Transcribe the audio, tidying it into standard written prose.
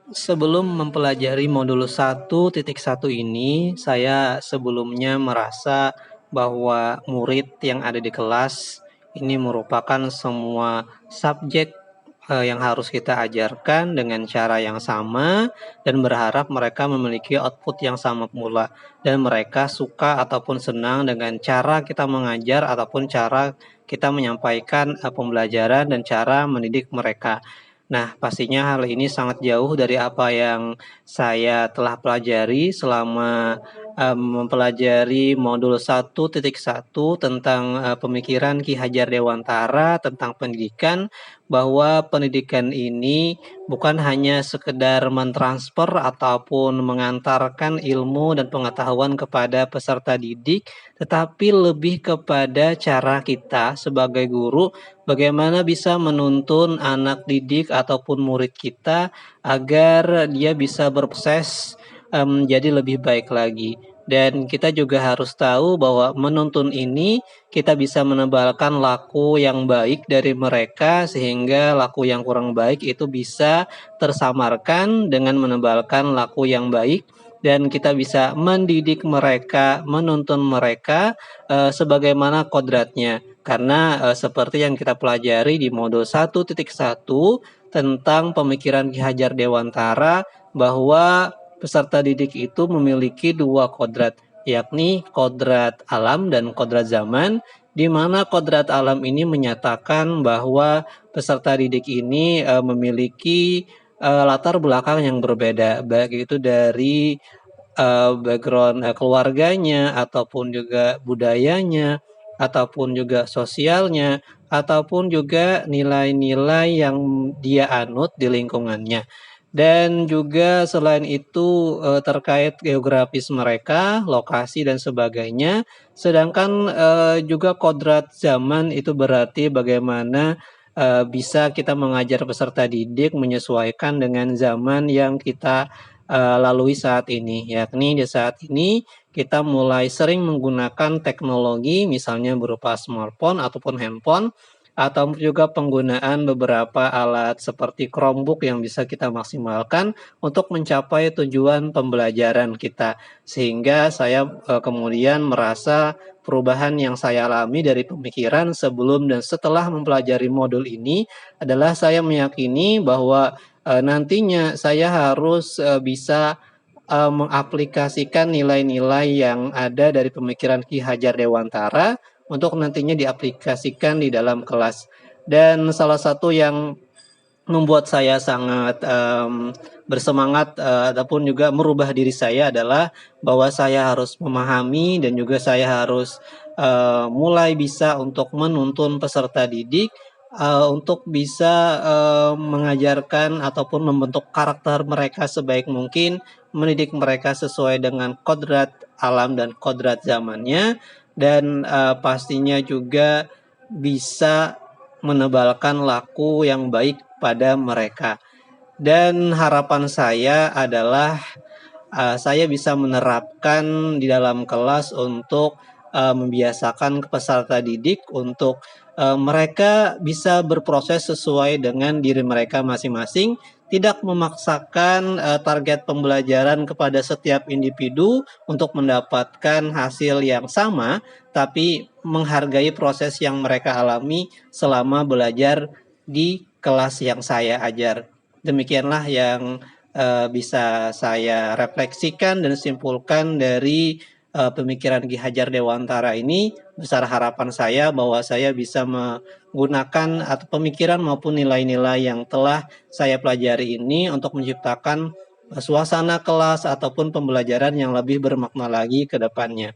Sebelum mempelajari modul 1.1 ini, saya sebelumnya merasa bahwa murid yang ada di kelas ini merupakan semua subjek yang harus kita ajarkan dengan cara yang sama dan berharap mereka memiliki output yang sama pula dan mereka suka ataupun senang dengan cara kita mengajar ataupun cara kita menyampaikan pembelajaran dan cara mendidik mereka. Nah, pastinya hal ini sangat jauh dari apa yang saya telah pelajari selama mempelajari modul 1.1 tentang pemikiran Ki Hajar Dewantara tentang pendidikan, bahwa pendidikan ini bukan hanya sekedar mentransfer ataupun mengantarkan ilmu dan pengetahuan kepada peserta didik, tetapi lebih kepada cara kita sebagai guru bagaimana bisa menuntun anak didik ataupun murid kita agar dia bisa berproses menjadi lebih baik lagi. Dan kita juga harus tahu bahwa menuntun ini kita bisa menebalkan laku yang baik dari mereka sehingga laku yang kurang baik itu bisa tersamarkan dengan menebalkan laku yang baik dan kita bisa mendidik mereka, menuntun mereka sebagaimana kodratnya. Karena seperti yang kita pelajari di modul 1.1 tentang pemikiran Ki Hajar Dewantara bahwa peserta didik itu memiliki dua kodrat, yakni kodrat alam dan kodrat zaman, di mana kodrat alam ini menyatakan bahwa peserta didik ini memiliki latar belakang yang berbeda, baik itu dari background keluarganya, ataupun juga budayanya, ataupun juga sosialnya, ataupun juga nilai-nilai yang dia anut di lingkungannya. Dan juga selain itu terkait geografis mereka, lokasi dan sebagainya. Sedangkan juga kodrat zaman itu berarti bagaimana bisa kita mengajar peserta didik menyesuaikan dengan zaman yang kita lalui saat ini. Yakni di saat ini kita mulai sering menggunakan teknologi misalnya berupa smartphone ataupun handphone atau juga penggunaan beberapa alat seperti Chromebook yang bisa kita maksimalkan untuk mencapai tujuan pembelajaran kita. Sehingga saya kemudian merasa perubahan yang saya alami dari pemikiran sebelum dan setelah mempelajari modul ini adalah saya meyakini bahwa nantinya saya harus bisa mengaplikasikan nilai-nilai yang ada dari pemikiran Ki Hajar Dewantara untuk nantinya diaplikasikan di dalam kelas. Dan salah satu yang membuat saya sangat bersemangat ataupun juga merubah diri saya adalah bahwa saya harus memahami dan juga saya harus mulai bisa untuk menuntun peserta didik untuk bisa mengajarkan ataupun membentuk karakter mereka sebaik mungkin, mendidik mereka sesuai dengan kodrat alam dan kodrat zamannya, dan pastinya juga bisa menebalkan laku yang baik pada mereka. Dan harapan saya adalah saya bisa menerapkan di dalam kelas untuk membiasakan peserta didik untuk mereka bisa berproses sesuai dengan diri mereka masing-masing, tidak memaksakan target pembelajaran kepada setiap individu untuk mendapatkan hasil yang sama, tapi menghargai proses yang mereka alami selama belajar di kelas yang saya ajar. Demikianlah yang bisa saya refleksikan dan simpulkan dari pemikiran Ki Hajar Dewantara ini. Besar harapan saya bahwa saya bisa menggunakan atau pemikiran maupun nilai-nilai yang telah saya pelajari ini untuk menciptakan suasana kelas ataupun pembelajaran yang lebih bermakna lagi ke depannya.